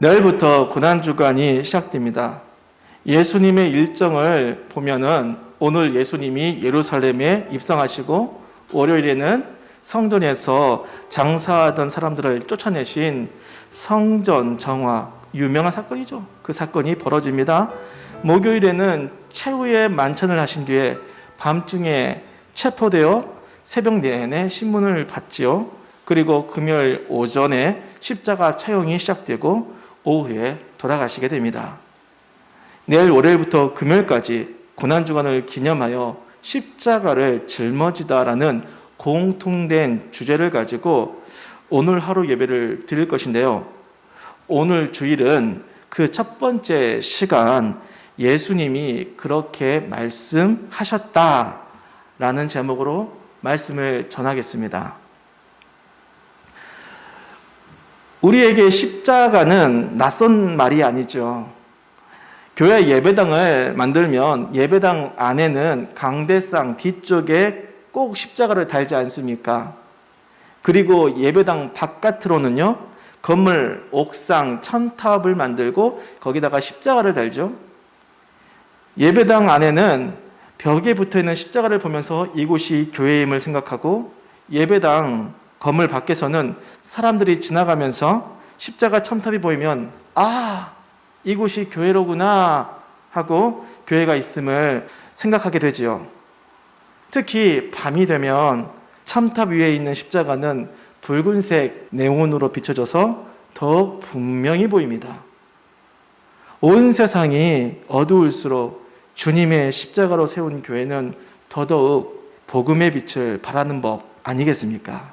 내일부터 고난주간이 시작됩니다. 예수님의 일정을 보면은 오늘 예수님이 예루살렘에 입성하시고 월요일에는 성전에서 장사하던 사람들을 쫓아내신 성전 정화, 유명한 사건이죠. 그 사건이 벌어집니다. 목요일에는 최후의 만찬을 하신 뒤에 밤중에 체포되어 새벽 내내 신문을 받지요. 그리고 금요일 오전에 십자가 처형이 시작되고 오후에 돌아가시게 됩니다. 내일 월요일부터 금요일까지 고난주간을 기념하여 십자가를 짊어지다라는 공통된 주제를 가지고 오늘 하루 예배를 드릴 것인데요. 오늘 주일은 그 첫 번째 시간, 예수님이 그렇게 말씀하셨다라는 제목으로 말씀을 전하겠습니다. 우리에게 십자가는 낯선 말이 아니죠. 교회 예배당을 만들면 예배당 안에는 강대상 뒤쪽에 꼭 십자가를 달지 않습니까? 그리고 예배당 바깥으로는요, 건물, 옥상, 천탑을 만들고 거기다가 십자가를 달죠. 예배당 안에는 벽에 붙어있는 십자가를 보면서 이곳이 교회임을 생각하고, 예배당 건물 밖에서는 사람들이 지나가면서 십자가 첨탑이 보이면 이곳이 교회로구나 하고 교회가 있음을 생각하게 되지요. 특히 밤이 되면 첨탑 위에 있는 십자가는 붉은색 네온으로 비춰져서 더욱 분명히 보입니다. 온 세상이 어두울수록 주님의 십자가로 세운 교회는 더더욱 복음의 빛을 발하는 법 아니겠습니까?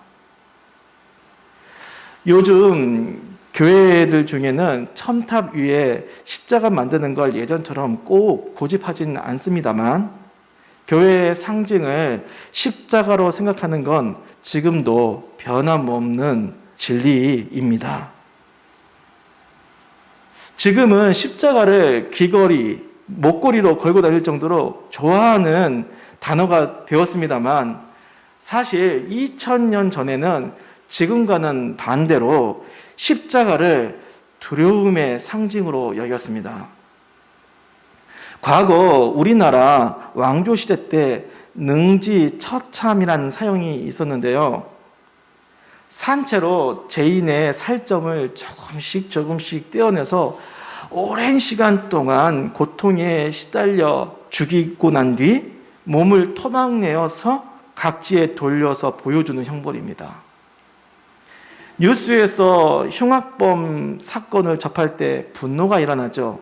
요즘 교회들 중에는 첨탑 위에 십자가 만드는 걸 예전처럼 꼭 고집하지는 않습니다만, 교회의 상징을 십자가로 생각하는 건 지금도 변함없는 진리입니다. 지금은 십자가를 귀걸이, 목걸이로 걸고 다닐 정도로 좋아하는 단어가 되었습니다만, 사실 2000년 전에는 지금과는 반대로 십자가를 두려움의 상징으로 여겼습니다. 과거 우리나라 왕조시대 때 능지처참이라는 사형이 있었는데요. 산채로 죄인의 살점을 조금씩 떼어내서 오랜 시간 동안 고통에 시달려 죽이고 난 뒤 몸을 토막내어서 각지에 돌려서 보여주는 형벌입니다. 뉴스에서 흉악범 사건을 접할 때 분노가 일어나죠.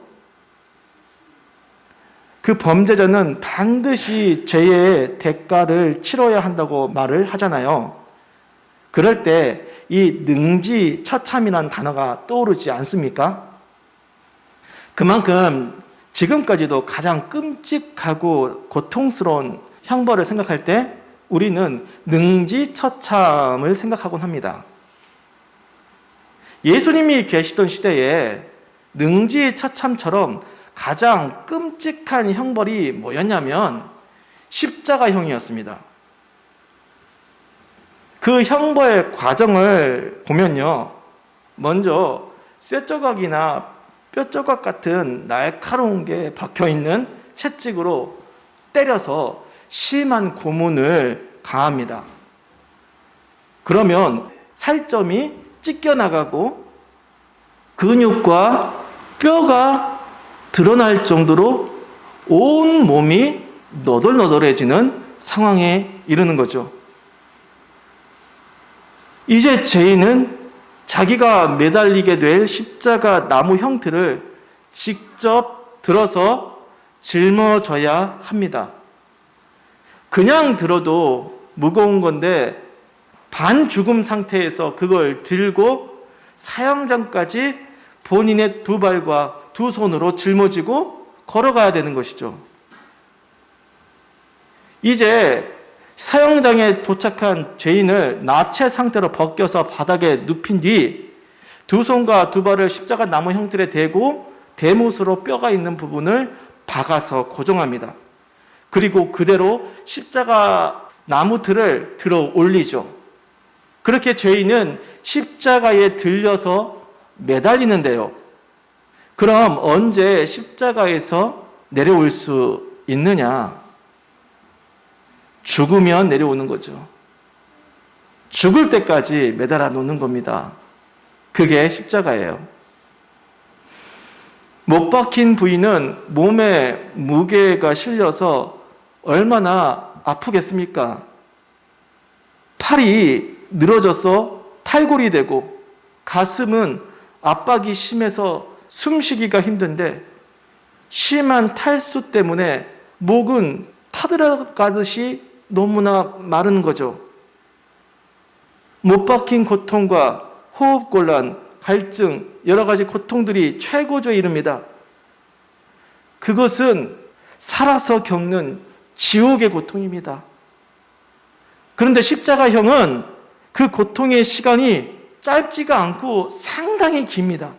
그 범죄자는 반드시 죄의 대가를 치러야 한다고 말을 하잖아요. 그럴 때 이 능지처참이라는 단어가 떠오르지 않습니까? 그만큼 지금까지도 가장 끔찍하고 고통스러운 형벌을 생각할 때 우리는 능지처참을 생각하곤 합니다. 예수님이 계시던 시대에 능지처참처럼 가장 끔찍한 형벌이 뭐였냐면 십자가형이었습니다. 그 형벌 과정을 보면요, 먼저 쇠조각이나 뼈조각 같은 날카로운 게 박혀있는 채찍으로 때려서 심한 고문을 가합니다. 그러면 살점이 찢겨나가고 근육과 뼈가 드러날 정도로 온 몸이 너덜너덜해지는 상황에 이르는 거죠. 이제 죄인은 자기가 매달리게 될 십자가 나무 형틀을 직접 들어서 짊어져야 합니다. 그냥 들어도 무거운 건데 반죽음 상태에서 그걸 들고 사형장까지 본인의 두 발과 두 손으로 짊어지고 걸어가야 되는 것이죠. 이제 사형장에 도착한 죄인을 나체 상태로 벗겨서 바닥에 눕힌 뒤 두 손과 두 발을 십자가 나무 형틀에 대고 대못으로 뼈가 있는 부분을 박아서 고정합니다. 그리고 그대로 십자가 나무 틀을 들어 올리죠. 그렇게 죄인은 십자가에 들려서 매달리는데요. 그럼 언제 십자가에서 내려올 수 있느냐? 죽으면 내려오는 거죠. 죽을 때까지 매달아 놓는 겁니다. 그게 십자가예요. 못 박힌 부위는 몸에 무게가 실려서 얼마나 아프겠습니까? 팔이 늘어져서 탈골이 되고 가슴은 압박이 심해서 숨쉬기가 힘든데 심한 탈수 때문에 목은 타들어가듯이 너무나 마른 거죠. 못 박힌 고통과 호흡곤란, 갈증, 여러 가지 고통들이 최고조에 이릅니다. 그것은 살아서 겪는 지옥의 고통입니다. 그런데 십자가형은 그 고통의 시간이 짧지가 않고 상당히 깁니다.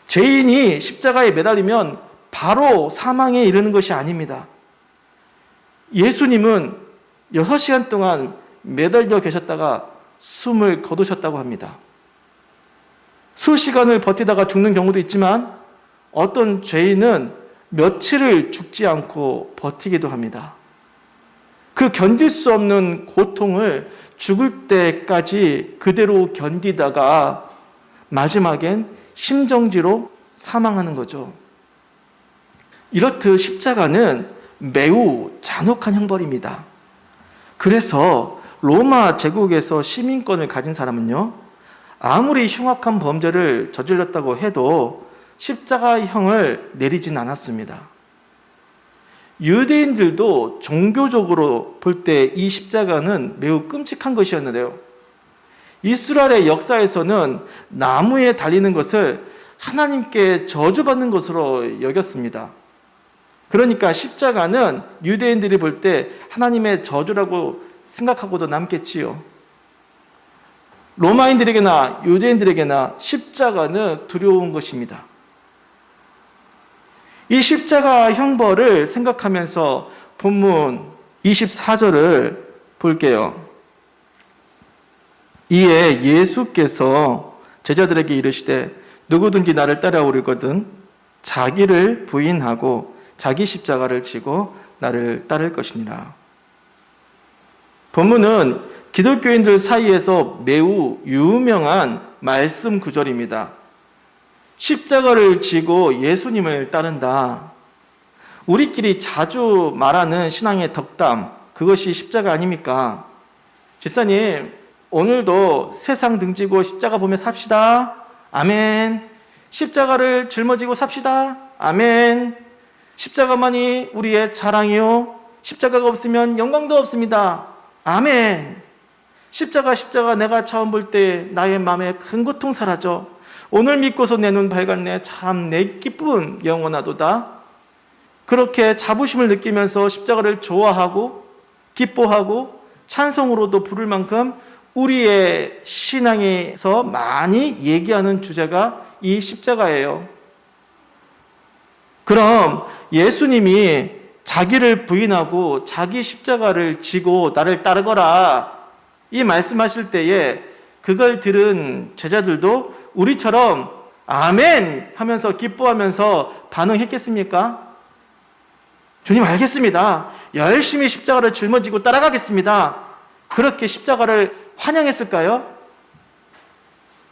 죄인이 십자가에 매달리면 바로 사망에 이르는 것이 아닙니다. 예수님은 6시간 동안 매달려 계셨다가 숨을 거두셨다고 합니다. 수시간을 버티다가 죽는 경우도 있지만 어떤 죄인은 며칠을 죽지 않고 버티기도 합니다. 그 견딜 수 없는 고통을 죽을 때까지 그대로 견디다가 마지막엔 심정지로 사망하는 거죠. 이렇듯 십자가는 매우 잔혹한 형벌입니다. 그래서 로마 제국에서 시민권을 가진 사람은요, 아무리 흉악한 범죄를 저질렀다고 해도 십자가형을 내리진 않았습니다. 유대인들도 종교적으로 볼 때 이 십자가는 매우 끔찍한 것이었는데요. 이스라엘의 역사에서는 나무에 달리는 것을 하나님께 저주받는 것으로 여겼습니다. 그러니까 십자가는 유대인들이 볼 때 하나님의 저주라고 생각하고도 남겠지요. 로마인들에게나 유대인들에게나 십자가는 두려운 것입니다. 이 십자가 형벌을 생각하면서 본문 24절을 볼게요. 이에 예수께서 제자들에게 이르시되 누구든지 나를 따라오려거든 자기를 부인하고 자기 십자가를 지고 나를 따를 것이니라. 본문은 기독교인들 사이에서 매우 유명한 말씀 구절입니다. 십자가를 지고 예수님을 따른다. 우리끼리 자주 말하는 신앙의 덕담, 그것이 십자가 아닙니까? 집사님, 오늘도 세상 등지고 십자가 보며 삽시다. 아멘. 십자가를 짊어지고 삽시다. 아멘. 십자가만이 우리의 자랑이요. 십자가가 없으면 영광도 없습니다. 아멘. 십자가 내가 처음 볼 때 나의 마음에 큰 고통 사라져. 오늘 믿고서 내 눈 밝았네. 참 내 기쁨 영원하도다. 그렇게 자부심을 느끼면서 십자가를 좋아하고 기뻐하고 찬송으로도 부를 만큼 우리의 신앙에서 많이 얘기하는 주제가 이 십자가예요. 그럼 예수님이 자기를 부인하고 자기 십자가를 지고 나를 따르거라 이 말씀하실 때에 그걸 들은 제자들도 우리처럼 아멘 하면서 기뻐하면서 반응했겠습니까? 주님 알겠습니다. 열심히 십자가를 짊어지고 따라가겠습니다. 그렇게 십자가를 환영했을까요?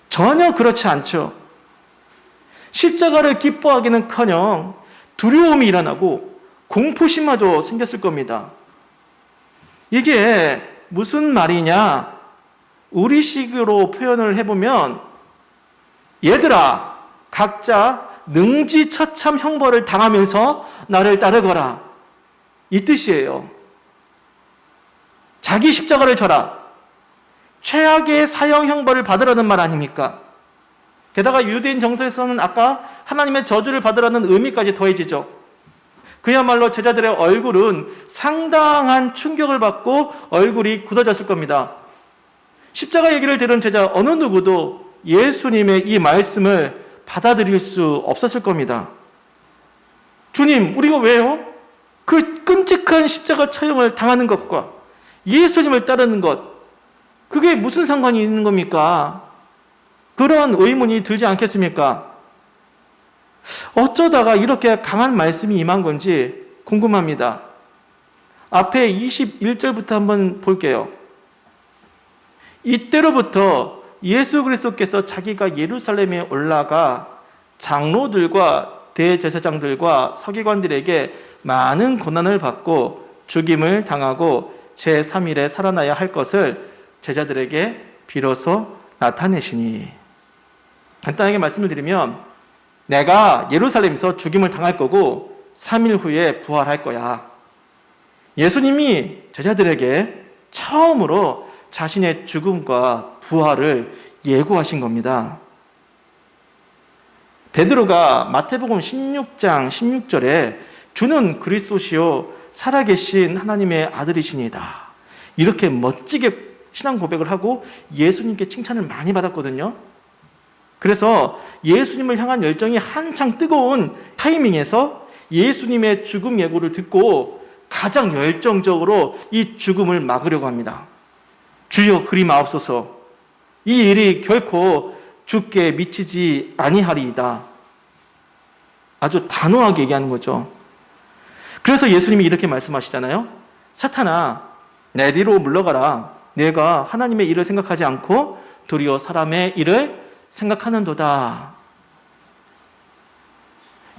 전혀 그렇지 않죠. 십자가를 기뻐하기는커녕 두려움이 일어나고 공포심마저 생겼을 겁니다. 이게 무슨 말이냐? 우리식으로 표현을 해보면 얘들아 각자 능지처참 형벌을 당하면서 나를 따르거라 이 뜻이에요. 자기 십자가를 져라. 최악의 사형 형벌을 받으라는 말 아닙니까? 게다가 유대인 정서에서는 아까 하나님의 저주를 받으라는 의미까지 더해지죠. 그야말로 제자들의 얼굴은 상당한 충격을 받고 얼굴이 굳어졌을 겁니다. 십자가 얘기를 들은 제자 어느 누구도 예수님의 이 말씀을 받아들일 수 없었을 겁니다. 주님, 우리가 왜요? 그 끔찍한 십자가 처형을 당하는 것과 예수님을 따르는 것, 그게 무슨 상관이 있는 겁니까? 그런 의문이 들지 않겠습니까? 어쩌다가 이렇게 강한 말씀이 임한 건지 궁금합니다. 앞에 21절부터 한번 볼게요. 이때로부터 예수 그리스도께서 자기가 예루살렘에 올라가 장로들과 대제사장들과 서기관들에게 많은 고난을 받고 죽임을 당하고 제3일에 살아나야 할 것을 제자들에게 비로소 나타내시니. 간단하게 말씀을 드리면 내가 예루살렘에서 죽임을 당할 거고 3일 후에 부활할 거야. 예수님이 제자들에게 처음으로 자신의 죽음과 부활을 예고하신 겁니다. 베드로가 마태복음 16장 16절에 주는 그리스도시요 살아계신 하나님의 아들이시니다, 이렇게 멋지게 신앙 고백을 하고 예수님께 칭찬을 많이 받았거든요. 그래서 예수님을 향한 열정이 한창 뜨거운 타이밍에서 예수님의 죽음 예고를 듣고 가장 열정적으로 이 죽음을 막으려고 합니다. 주여 그리 마옵소서, 이 일이 결코 죽게 미치지 아니하리이다. 아주 단호하게 얘기하는 거죠. 그래서 예수님이 이렇게 말씀하시잖아요. 사탄아, 내 뒤로 물러가라. 내가 하나님의 일을 생각하지 않고 도리어 사람의 일을 생각하는도다.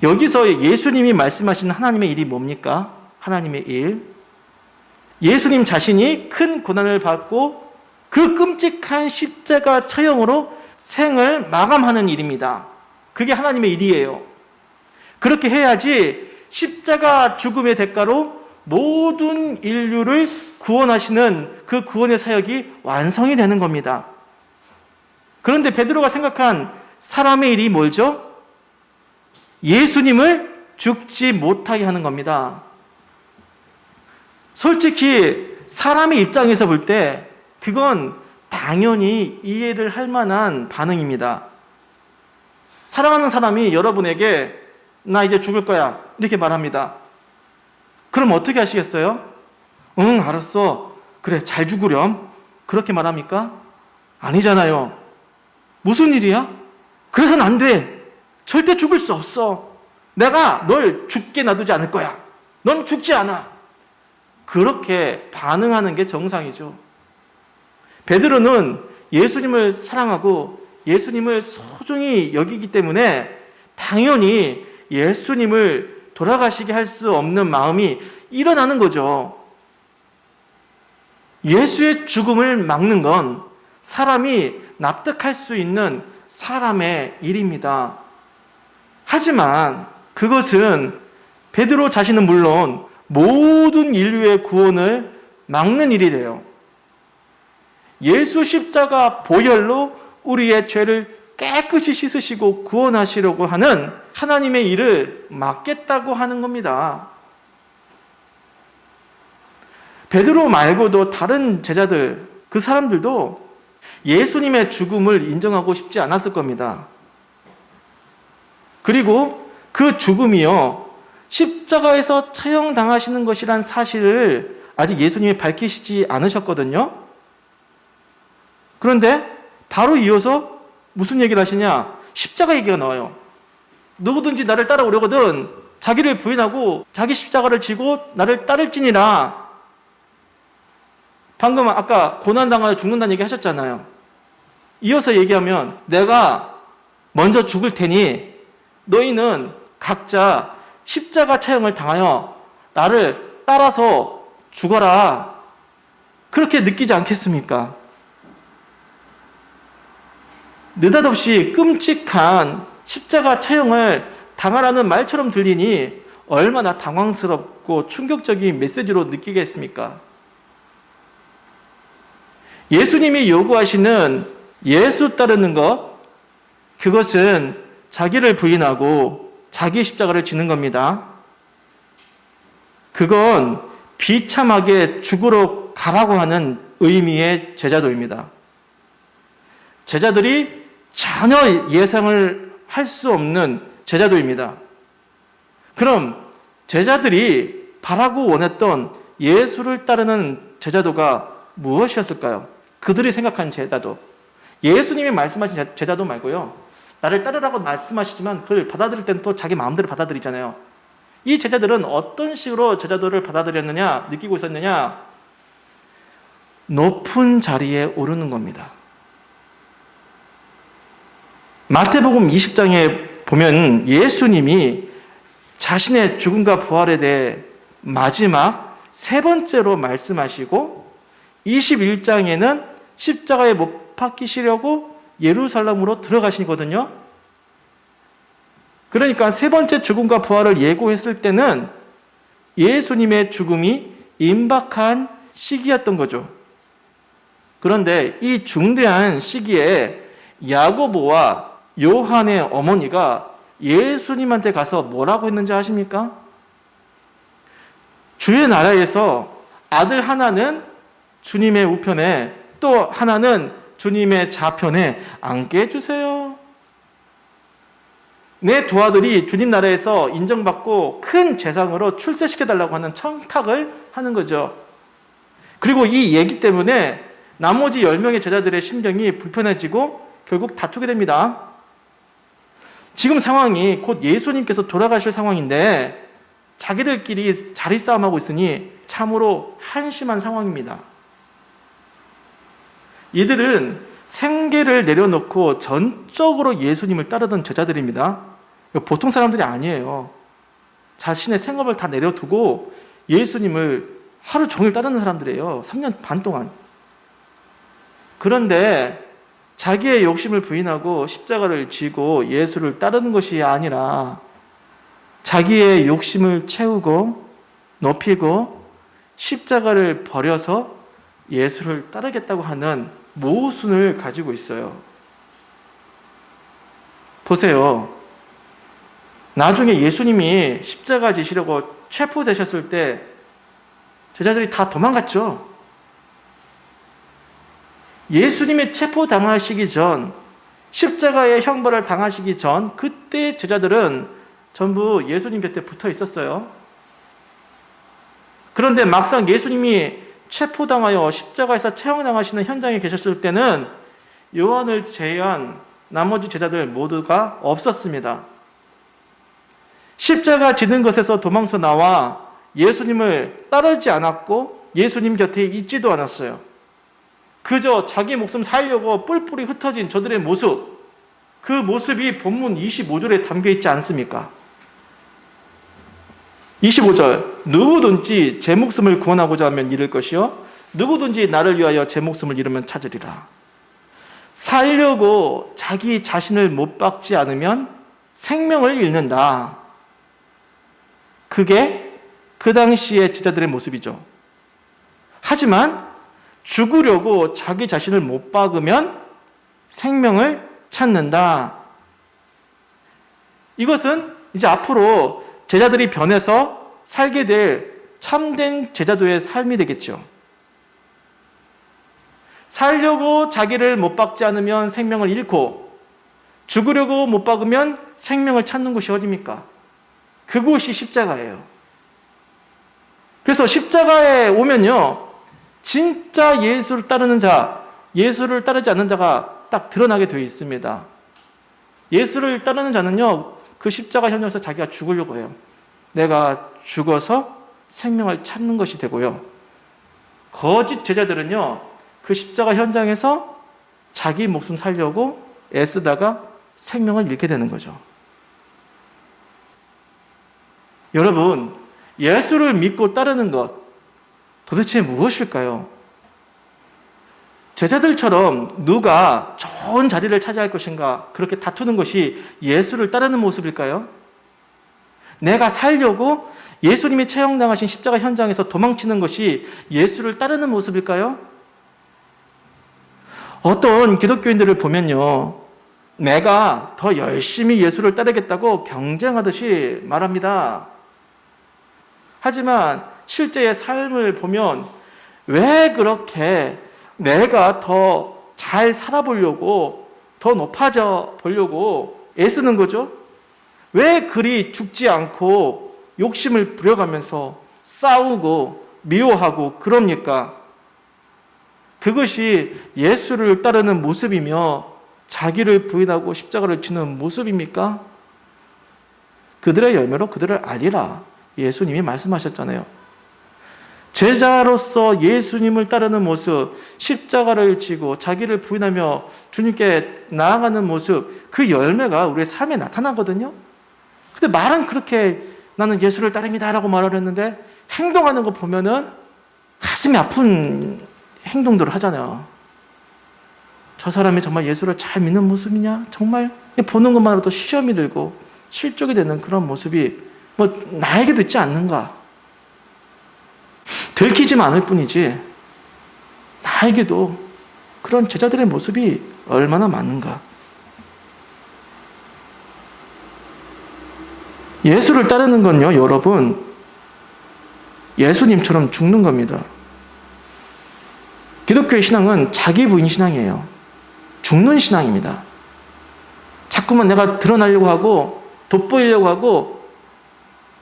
여기서 예수님이 말씀하시는 하나님의 일이 뭡니까? 하나님의 일. 예수님 자신이 큰 고난을 받고 그 끔찍한 십자가 처형으로 생을 마감하는 일입니다. 그게 하나님의 일이에요. 그렇게 해야지 십자가 죽음의 대가로 모든 인류를 구원하시는 그 구원의 사역이 완성이 되는 겁니다. 그런데 베드로가 생각한 사람의 일이 뭐죠? 예수님을 죽지 못하게 하는 겁니다. 솔직히 사람의 입장에서 볼 때 그건 당연히 이해를 할 만한 반응입니다. 사랑하는 사람이 여러분에게 나 이제 죽을 거야 이렇게 말합니다. 그럼 어떻게 하시겠어요? 응, 알았어. 그래, 잘 죽으렴. 그렇게 말합니까? 아니잖아요. 무슨 일이야? 그래서는 안 돼. 절대 죽을 수 없어. 내가 널 죽게 놔두지 않을 거야. 넌 죽지 않아. 그렇게 반응하는 게 정상이죠. 베드로는 예수님을 사랑하고 예수님을 소중히 여기기 때문에 당연히 예수님을 돌아가시게 할 수 없는 마음이 일어나는 거죠. 예수의 죽음을 막는 건 사람이 납득할 수 있는 사람의 일입니다. 하지만 그것은 베드로 자신은 물론 모든 인류의 구원을 막는 일이 돼요. 예수 십자가 보혈로 우리의 죄를 깨끗이 씻으시고 구원하시려고 하는 하나님의 일을 막겠다고 하는 겁니다. 베드로 말고도 다른 제자들, 그 사람들도 예수님의 죽음을 인정하고 싶지 않았을 겁니다. 그리고 그 죽음이요, 십자가에서 처형당하시는 것이란 사실을 아직 예수님이 밝히시지 않으셨거든요. 그런데 바로 이어서 무슨 얘기를 하시냐? 십자가 얘기가 나와요. 누구든지 나를 따라오려거든 자기를 부인하고 자기 십자가를 지고 나를 따를지니라. 방금 아까 고난당하여 죽는다는 얘기 하셨잖아요. 이어서 얘기하면 내가 먼저 죽을 테니 너희는 각자 십자가 처형을 당하여 나를 따라서 죽어라. 그렇게 느끼지 않겠습니까? 느닷없이 끔찍한 십자가 처형을 당하라는 말처럼 들리니 얼마나 당황스럽고 충격적인 메시지로 느끼겠습니까? 예수님이 요구하시는 예수 따르는 것, 그것은 자기를 부인하고 자기 십자가를 지는 겁니다. 그건 비참하게 죽으러 가라고 하는 의미의 제자도입니다. 제자들이 전혀 예상을 할 수 없는 제자도입니다. 그럼 제자들이 바라고 원했던 예수를 따르는 제자도가 무엇이었을까요? 그들이 생각한 제자도, 예수님이 말씀하신 제자도 말고요, 나를 따르라고 말씀하시지만 그걸 받아들일 때는 또 자기 마음대로 받아들이잖아요. 이 제자들은 어떤 식으로 제자도를 받아들였느냐, 느끼고 있었느냐? 높은 자리에 오르는 겁니다. 마태복음 20장에 보면 예수님이 자신의 죽음과 부활에 대해 마지막 세 번째로 말씀하시고 21장에는 십자가에 못 박히시려고 예루살렘으로 들어가시거든요. 그러니까 세 번째 죽음과 부활을 예고했을 때는 예수님의 죽음이 임박한 시기였던 거죠. 그런데 이 중대한 시기에 야고보와 요한의 어머니가 예수님한테 가서 뭐라고 했는지 아십니까? 주의 나라에서 아들 하나는 주님의 우편에 또 하나는 주님의 좌편에 앉게 해주세요. 내 두 아들이 주님 나라에서 인정받고 큰 재상으로 출세시켜달라고 하는 청탁을 하는 거죠. 그리고 이 얘기 때문에 나머지 10명의 제자들의 심정이 불편해지고 결국 다투게 됩니다. 지금 상황이 곧 예수님께서 돌아가실 상황인데 자기들끼리 자리 싸움하고 있으니 참으로 한심한 상황입니다. 이들은 생계를 내려놓고 전적으로 예수님을 따르던 제자들입니다. 보통 사람들이 아니에요. 자신의 생업을 다 내려두고 예수님을 하루 종일 따르는 사람들이에요. 3년 반 동안. 그런데 자기의 욕심을 부인하고 십자가를 지고 예수를 따르는 것이 아니라 자기의 욕심을 채우고 높이고 십자가를 버려서 예수를 따르겠다고 하는 모순을 가지고 있어요. 보세요. 나중에 예수님이 십자가 지시려고 체포되셨을 때 제자들이 다 도망갔죠. 예수님이 체포당하시기 전, 십자가의 형벌을 당하시기 전, 그때 제자들은 전부 예수님 곁에 붙어 있었어요. 그런데 막상 예수님이 체포당하여 십자가에서 처형당하시는 현장에 계셨을 때는 요한을 제외한 나머지 제자들 모두가 없었습니다. 십자가 지는 것에서 도망쳐 나와 예수님을 따르지 않았고 예수님 곁에 있지도 않았어요. 그저 자기 목숨 살려고 뿔뿔이 흩어진 저들의 모습, 그 모습이 본문 25절에 담겨 있지 않습니까? 25절, 누구든지 제 목숨을 구원하고자 하면 잃을 것이요 누구든지 나를 위하여 제 목숨을 잃으면 찾으리라. 살려고 자기 자신을 못 박지 않으면 생명을 잃는다. 그게 그 당시의 제자들의 모습이죠. 하지만 죽으려고 자기 자신을 못 박으면 생명을 찾는다. 이것은 이제 앞으로 제자들이 변해서 살게 될 참된 제자도의 삶이 되겠죠. 살려고 자기를 못 박지 않으면 생명을 잃고 죽으려고 못 박으면 생명을 찾는 곳이 어디입니까? 그곳이 십자가예요. 그래서 십자가에 오면요, 진짜 예수를 따르는 자, 예수를 따르지 않는 자가 딱 드러나게 되어 있습니다. 예수를 따르는 자는요, 그 십자가 현장에서 자기가 죽으려고 해요. 내가 죽어서 생명을 찾는 것이 되고요. 거짓 제자들은요, 그 십자가 현장에서 자기 목숨 살려고 애쓰다가 생명을 잃게 되는 거죠. 여러분, 예수를 믿고 따르는 것 도대체 무엇일까요? 제자들처럼 누가 좋은 자리를 차지할 것인가 그렇게 다투는 것이 예수를 따르는 모습일까요? 내가 살려고 예수님이 처형당하신 십자가 현장에서 도망치는 것이 예수를 따르는 모습일까요? 어떤 기독교인들을 보면요, 내가 더 열심히 예수를 따르겠다고 경쟁하듯이 말합니다. 하지만 실제의 삶을 보면 왜 그렇게 내가 더 잘 살아보려고, 더 높아져 보려고 애쓰는 거죠? 왜 그리 죽지 않고 욕심을 부려가면서 싸우고 미워하고 그럽니까? 그것이 예수를 따르는 모습이며 자기를 부인하고 십자가를 지는 모습입니까? 그들의 열매로 그들을 알리라. 예수님이 말씀하셨잖아요. 제자로서 예수님을 따르는 모습, 십자가를 지고 자기를 부인하며 주님께 나아가는 모습, 그 열매가 우리의 삶에 나타나거든요. 근데 말은 그렇게 나는 예수를 따릅니다라고 말을 했는데 행동하는 거 보면은 가슴이 아픈 행동들을 하잖아요. 저 사람이 정말 예수를 잘 믿는 모습이냐? 정말 보는 것만으로도 시험이 들고 실족이 되는 그런 모습이 나에게도 있지 않는가? 들키지만 않을 뿐이지 나에게도 그런 제자들의 모습이 얼마나 많은가? 예수를 따르는 건요, 여러분, 예수님처럼 죽는 겁니다. 기독교의 신앙은 자기 부인 신앙이에요. 죽는 신앙입니다. 자꾸만 내가 드러나려고 하고 돋보이려고 하고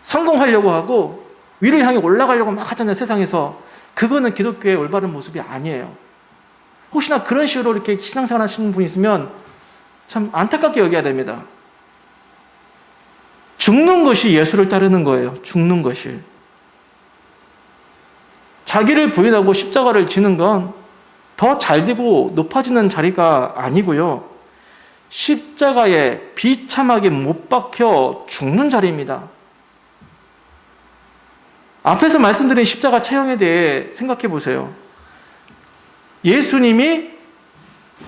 성공하려고 하고 위를 향해 올라가려고 막 하잖아요, 세상에서. 그거는 기독교의 올바른 모습이 아니에요. 혹시나 그런 식으로 이렇게 신앙생활 하시는 분이 있으면 참 안타깝게 여겨야 됩니다. 죽는 것이 예수를 따르는 거예요. 죽는 것이. 자기를 부인하고 십자가를 지는 건 더 잘되고 높아지는 자리가 아니고요. 십자가에 비참하게 못 박혀 죽는 자리입니다. 앞에서 말씀드린 십자가 체형에 대해 생각해 보세요. 예수님이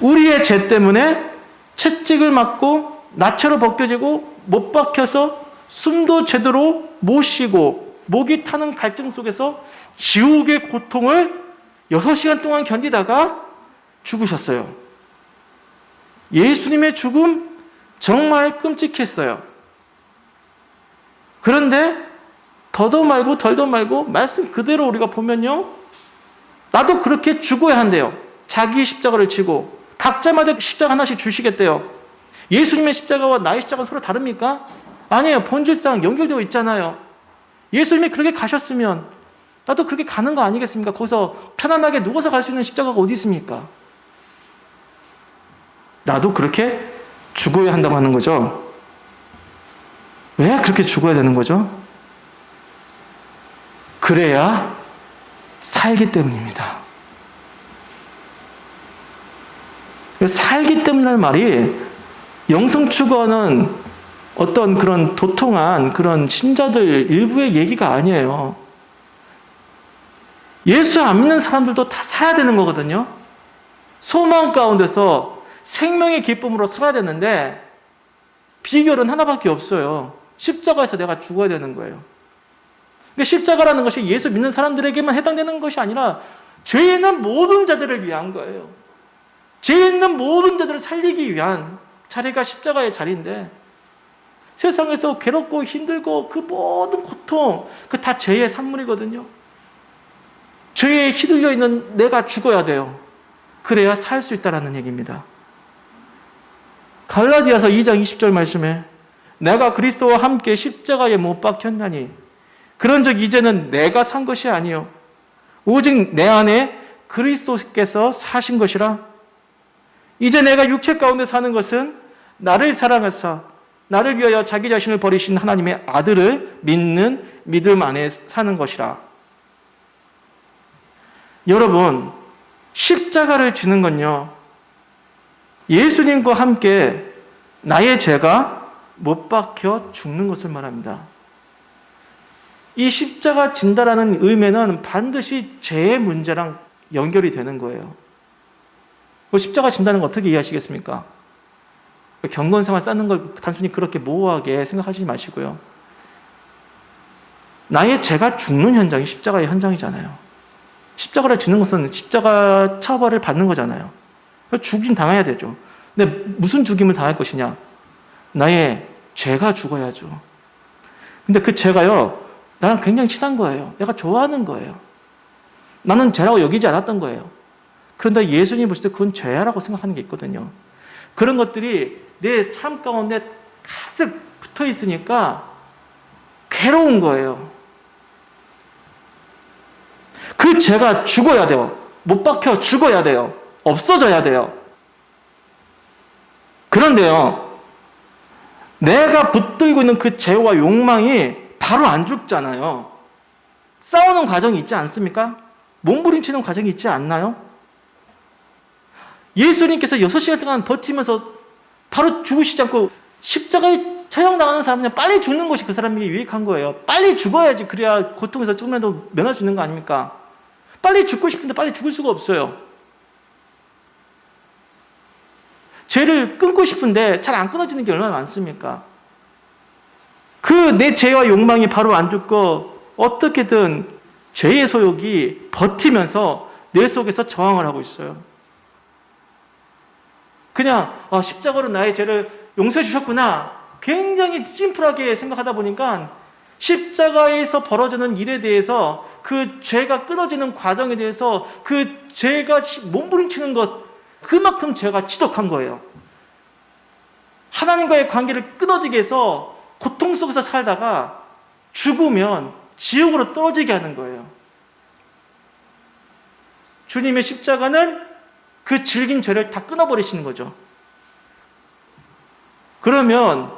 우리의 죄 때문에 채찍을 맞고 나체로 벗겨지고 못 박혀서 숨도 제대로 못 쉬고 목이 타는 갈증 속에서 지옥의 고통을 6시간 동안 견디다가 죽으셨어요. 예수님의 죽음 정말 끔찍했어요. 그런데 더도 말고 덜도 말고 말씀 그대로 우리가 보면요, 나도 그렇게 죽어야 한대요. 자기 십자가를 지고 각자마다 십자가 하나씩 주시겠대요. 예수님의 십자가와 나의 십자가는 서로 다릅니까? 아니에요. 본질상 연결되어 있잖아요. 예수님이 그렇게 가셨으면 나도 그렇게 가는 거 아니겠습니까? 거기서 편안하게 누워서 갈 수 있는 십자가가 어디 있습니까? 나도 그렇게 죽어야 한다고 하는 거죠. 왜 그렇게 죽어야 되는 거죠? 그래야 살기 때문입니다. 살기 때문이라는 말이 영성 추구하는 어떤 그런 도통한 그런 신자들 일부의 얘기가 아니에요. 예수 안 믿는 사람들도 다 살아야 되는 거거든요. 소망 가운데서 생명의 기쁨으로 살아야 되는데 비결은 하나밖에 없어요. 십자가에서 내가 죽어야 되는 거예요. 그러니까 십자가라는 것이 예수 믿는 사람들에게만 해당되는 것이 아니라 죄 있는 모든 자들을 위한 거예요. 죄 있는 모든 자들을 살리기 위한 자리가 십자가의 자리인데 세상에서 괴롭고 힘들고 그 모든 고통, 그 다 죄의 산물이거든요. 죄에 휘둘려 있는 내가 죽어야 돼요. 그래야 살 수 있다는 얘기입니다. 갈라디아서 2장 20절 말씀에 내가 그리스도와 함께 십자가에 못 박혔나니 그런즉 이제는 내가 산 것이 아니요 오직 내 안에 그리스도께서 사신 것이라. 이제 내가 육체 가운데 사는 것은 나를 사랑하사 나를 위하여 자기 자신을 버리신 하나님의 아들을 믿는 믿음 안에 사는 것이라. 여러분, 십자가를 지는 건요, 예수님과 함께 나의 죄가 못 박혀 죽는 것을 말합니다. 이 십자가 진다라는 의미는 반드시 죄의 문제랑 연결이 되는 거예요. 십자가 진다는 거 어떻게 이해하시겠습니까? 경건생활 쌓는 걸 단순히 그렇게 모호하게 생각하지 마시고요. 나의 죄가 죽는 현장이 십자가의 현장이잖아요. 십자가를 지는 것은 십자가 처벌을 받는 거잖아요. 죽임 당해야 되죠. 근데 무슨 죽임을 당할 것이냐? 나의 죄가 죽어야죠. 근데 그 죄가요, 나랑 굉장히 친한 거예요. 내가 좋아하는 거예요. 나는 죄라고 여기지 않았던 거예요. 그런데 예수님이 보실 때 그건 죄라고 생각하는 게 있거든요. 그런 것들이 내 삶 가운데 가득 붙어 있으니까 괴로운 거예요. 그 죄가 죽어야 돼요. 못 박혀 죽어야 돼요. 없어져야 돼요. 그런데요, 내가 붙들고 있는 그 죄와 욕망이 바로 안 죽잖아요. 싸우는 과정이 있지 않습니까? 몸부림치는 과정이 있지 않나요? 예수님께서 6시간 동안 버티면서 바로 죽으시지 않고 십자가에 처형당하는 사람은 빨리 죽는 것이 그 사람에게 유익한 거예요. 빨리 죽어야지 그래야 고통에서 조금이라도 면할 수 있는 거 아닙니까? 빨리 죽고 싶은데 빨리 죽을 수가 없어요. 죄를 끊고 싶은데 잘 안 끊어지는 게 얼마나 많습니까? 그 내 죄와 욕망이 바로 안 죽고 어떻게든 죄의 소욕이 버티면서 내 속에서 저항을 하고 있어요. 그냥 십자가로 나의 죄를 용서해 주셨구나. 굉장히 심플하게 생각하다 보니까 십자가에서 벌어지는 일에 대해서 그 죄가 끊어지는 과정에 대해서 그 죄가 몸부림치는 것 그만큼 죄가 지독한 거예요. 하나님과의 관계를 끊어지게 해서 고통 속에서 살다가 죽으면 지옥으로 떨어지게 하는 거예요. 주님의 십자가는 그 질긴 죄를 다 끊어버리시는 거죠. 그러면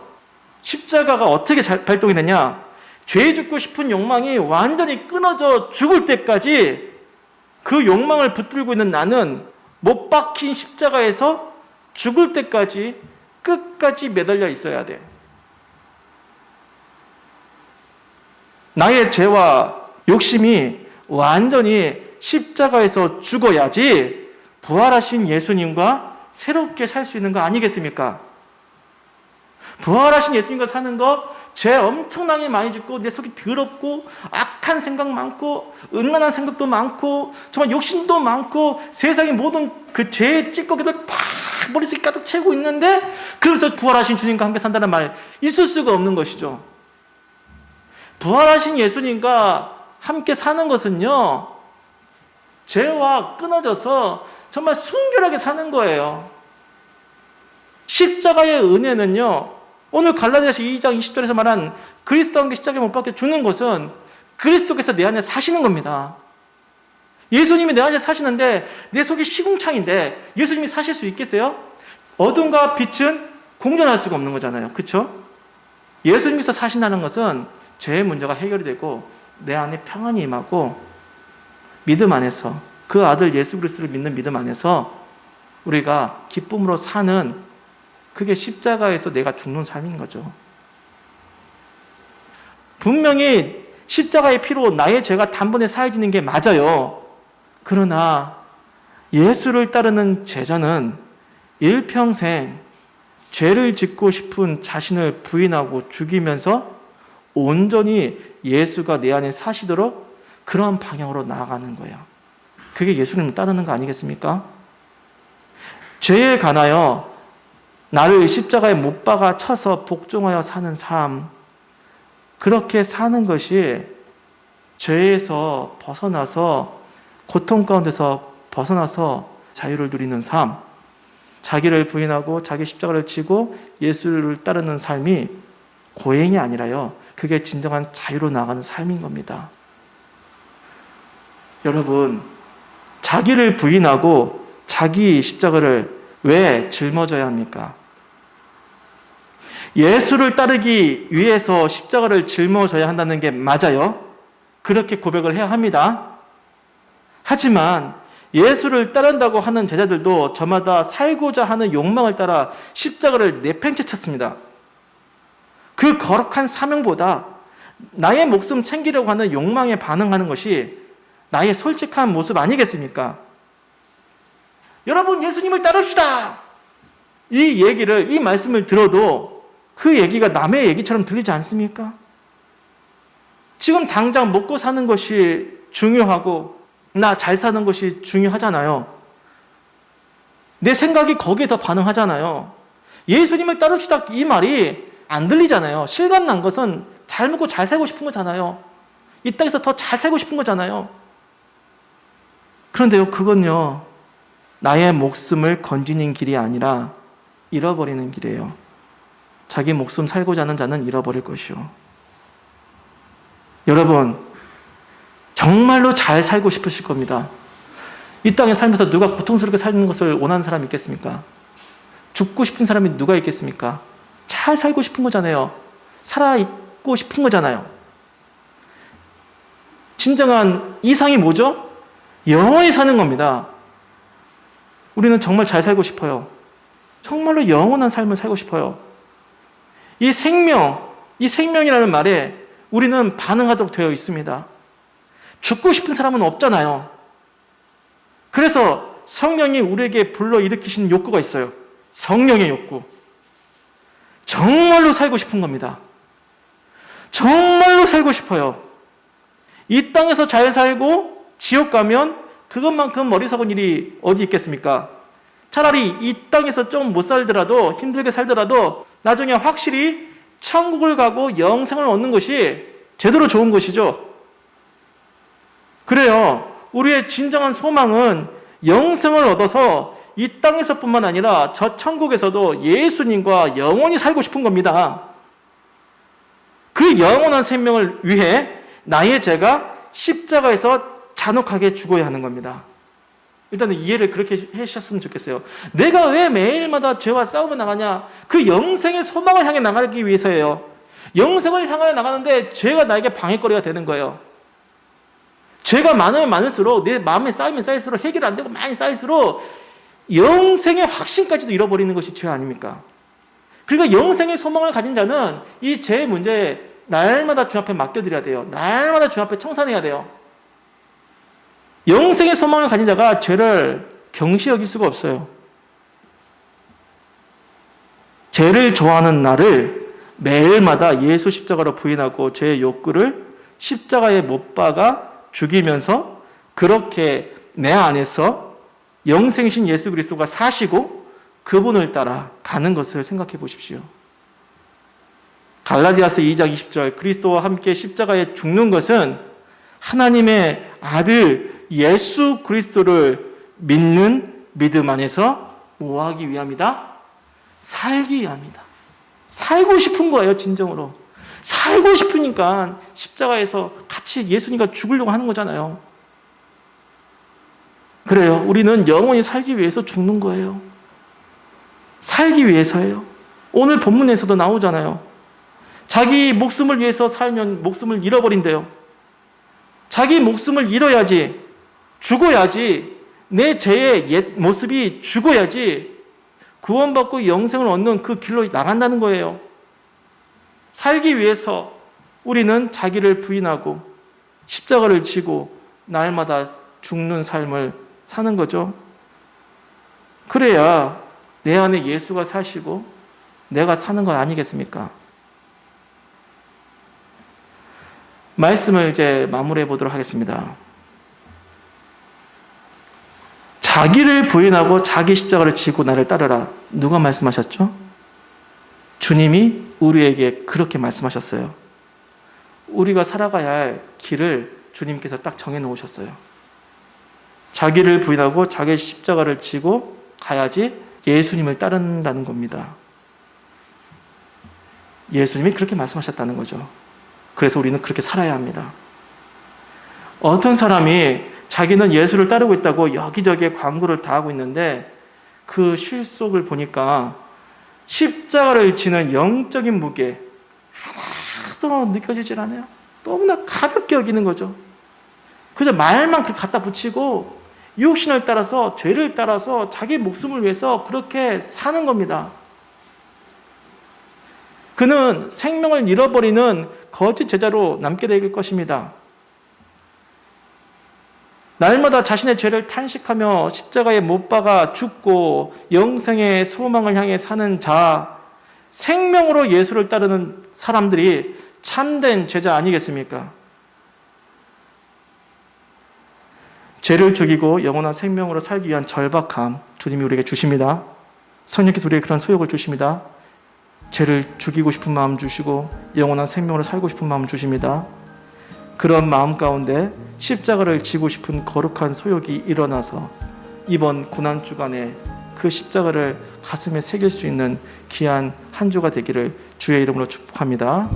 십자가가 어떻게 발동이 되냐? 죄 죽고 싶은 욕망이 완전히 끊어져 죽을 때까지 그 욕망을 붙들고 있는 나는 못 박힌 십자가에서 죽을 때까지 끝까지 매달려 있어야 돼. 나의 죄와 욕심이 완전히 십자가에서 죽어야지 부활하신 예수님과 새롭게 살 수 있는 거 아니겠습니까? 부활하신 예수님과 사는 거 죄 엄청나게 많이 짓고 내 속이 더럽고 악한 생각 많고 음란한 생각도 많고 정말 욕심도 많고 세상의 모든 그 죄의 찌꺼기들 다 머릿속에 가득 채우고 있는데 그래서 부활하신 주님과 함께 산다는 말 있을 수가 없는 것이죠. 부활하신 예수님과 함께 사는 것은요, 죄와 끊어져서 정말 순결하게 사는 거예요. 십자가의 은혜는요, 오늘 갈라디아서 2장 20절에서 말한 그리스도와 함께 십자가에 못 박혀 죽는 것은 그리스도께서 내 안에 사시는 겁니다. 예수님이 내 안에 사시는데 내 속이 시궁창인데 예수님이 사실 수 있겠어요? 어둠과 빛은 공존할 수가 없는 거잖아요. 그렇죠? 예수님께서 사신다는 것은 죄의 문제가 해결이 되고 내 안에 평안이 임하고 믿음 안에서 그 아들 예수 그리스도를 믿는 믿음 안에서 우리가 기쁨으로 사는 그게 십자가에서 내가 죽는 삶인 거죠. 분명히 십자가의 피로 나의 죄가 단번에 사해지는 게 맞아요. 그러나 예수를 따르는 제자는 일평생 죄를 짓고 싶은 자신을 부인하고 죽이면서 온전히 예수가 내 안에 사시도록 그런 방향으로 나아가는 거예요. 그게 예수님을 따르는 거 아니겠습니까? 죄에 관하여 나를 십자가에 못 박아 쳐서 복종하여 사는 삶, 그렇게 사는 것이 죄에서 벗어나서 고통 가운데서 벗어나서 자유를 누리는 삶, 자기를 부인하고 자기 십자가를 지고 예수를 따르는 삶이 고행이 아니라요, 그게 진정한 자유로 나가는 삶인 겁니다. 여러분, 자기를 부인하고 자기 십자가를 왜 짊어져야 합니까? 예수를 따르기 위해서 십자가를 짊어져야 한다는 게 맞아요. 그렇게 고백을 해야 합니다. 하지만 예수를 따른다고 하는 제자들도 저마다 살고자 하는 욕망을 따라 십자가를 내팽개 쳤습니다. 그 거룩한 사명보다 나의 목숨 챙기려고 하는 욕망에 반응하는 것이 나의 솔직한 모습 아니겠습니까? 여러분, 예수님을 따릅시다! 이 말씀을 들어도 그 얘기가 남의 얘기처럼 들리지 않습니까? 지금 당장 먹고 사는 것이 중요하고 나 잘 사는 것이 중요하잖아요. 내 생각이 거기에 더 반응하잖아요. 예수님을 따릅시다 이 말이 안 들리잖아요. 실감난 것은 잘 먹고 잘 살고 싶은 거잖아요. 이 땅에서 더 잘 살고 싶은 거잖아요. 그런데요, 그건요, 나의 목숨을 건지는 길이 아니라 잃어버리는 길이에요. 자기 목숨 살고자 하는 자는 잃어버릴 것이요. 여러분, 정말로 잘 살고 싶으실 겁니다. 이 땅에 살면서 누가 고통스럽게 사는 것을 원하는 사람이 있겠습니까? 죽고 싶은 사람이 누가 있겠습니까? 잘 살고 싶은 거잖아요. 살아있고 싶은 거잖아요. 진정한 이상이 뭐죠? 영원히 사는 겁니다. 우리는 정말 잘 살고 싶어요. 정말로 영원한 삶을 살고 싶어요. 이 생명이라는 말에 우리는 반응하도록 되어 있습니다. 죽고 싶은 사람은 없잖아요. 그래서 성령이 우리에게 불러일으키시는 욕구가 있어요. 성령의 욕구. 정말로 살고 싶은 겁니다. 정말로 살고 싶어요. 이 땅에서 잘 살고 지옥 가면 그것만큼 어리석은 일이 어디 있겠습니까? 차라리 이 땅에서 좀 못 살더라도, 힘들게 살더라도 나중에 확실히 천국을 가고 영생을 얻는 것이 제대로 좋은 것이죠. 그래요. 우리의 진정한 소망은 영생을 얻어서 이 땅에서뿐만 아니라 저 천국에서도 예수님과 영원히 살고 싶은 겁니다. 그 영원한 생명을 위해 나의 죄가 십자가에서 잔혹하게 죽어야 하는 겁니다. 일단은 이해를 그렇게 해주셨으면 좋겠어요. 내가 왜 매일마다 죄와 싸우며 나가냐? 그 영생의 소망을 향해 나가기 위해서예요. 영생을 향해 나가는데 죄가 나에게 방해거리가 되는 거예요. 죄가 많으면 많을수록 내 마음에 쌓이면 쌓일수록 해결 안 되고 많이 쌓일수록 영생의 확신까지도 잃어버리는 것이 죄 아닙니까? 그러니까 영생의 소망을 가진 자는 이 죄의 문제에 날마다 주 앞에 맡겨드려야 돼요. 날마다 주 앞에 청산해야 돼요. 영생의 소망을 가진 자가 죄를 경시 여길 수가 없어요. 죄를 좋아하는 나를 매일마다 예수 십자가로 부인하고 죄의 욕구를 십자가에 못 박아 죽이면서 그렇게 내 안에서 영생이신 예수 그리스도가 사시고 그분을 따라 가는 것을 생각해 보십시오. 갈라디아서 2장 20절 그리스도와 함께 십자가에 죽는 것은 하나님의 아들 예수 그리스도를 믿는 믿음 안에서 뭐 하기 위함이다? 살기 위함이다. 살고 싶은 거예요, 진정으로. 살고 싶으니까 십자가에서 같이 예수님과 죽으려고 하는 거잖아요. 그래요. 우리는 영원히 살기 위해서 죽는 거예요. 살기 위해서예요. 오늘 본문에서도 나오잖아요. 자기 목숨을 위해서 살면 목숨을 잃어버린대요. 자기 목숨을 잃어야지, 죽어야지, 내 죄의 옛 모습이 죽어야지 구원받고 영생을 얻는 그 길로 나간다는 거예요. 살기 위해서 우리는 자기를 부인하고 십자가를 지고 날마다 죽는 삶을 사는 거죠. 그래야 내 안에 예수가 사시고 내가 사는 건 아니겠습니까? 말씀을 이제 마무리해 보도록 하겠습니다. 자기를 부인하고 자기 십자가를 지고 나를 따르라. 누가 말씀하셨죠? 주님이 우리에게 그렇게 말씀하셨어요. 우리가 살아가야 할 길을 주님께서 딱 정해 놓으셨어요. 자기를 부인하고 자기 십자가를 지고 가야지 예수님을 따른다는 겁니다. 예수님이 그렇게 말씀하셨다는 거죠. 그래서 우리는 그렇게 살아야 합니다. 어떤 사람이 자기는 예수를 따르고 있다고 여기저기에 광고를 다 하고 있는데 그 실속을 보니까 십자가를 지는 영적인 무게 하나도 느껴지질 않아요. 너무나 가볍게 여기는 거죠. 그저 말만 그렇게 갖다 붙이고 육신을 따라서 죄를 따라서 자기 목숨을 위해서 그렇게 사는 겁니다. 그는 생명을 잃어버리는 거짓 제자로 남게 될 것입니다. 날마다 자신의 죄를 탄식하며 십자가에 못 박아 죽고 영생의 소망을 향해 사는 자, 생명으로 예수를 따르는 사람들이 참된 제자 아니겠습니까? 죄를 죽이고 영원한 생명으로 살기 위한 절박함 주님이 우리에게 주십니다. 성령께서 우리에게 그런 소욕을 주십니다. 죄를 죽이고 싶은 마음 주시고 영원한 생명으로 살고 싶은 마음 주십니다. 그런 마음 가운데 십자가를 지고 싶은 거룩한 소욕이 일어나서 이번 고난주간에 그 십자가를 가슴에 새길 수 있는 귀한 한 주가 되기를 주의 이름으로 축복합니다.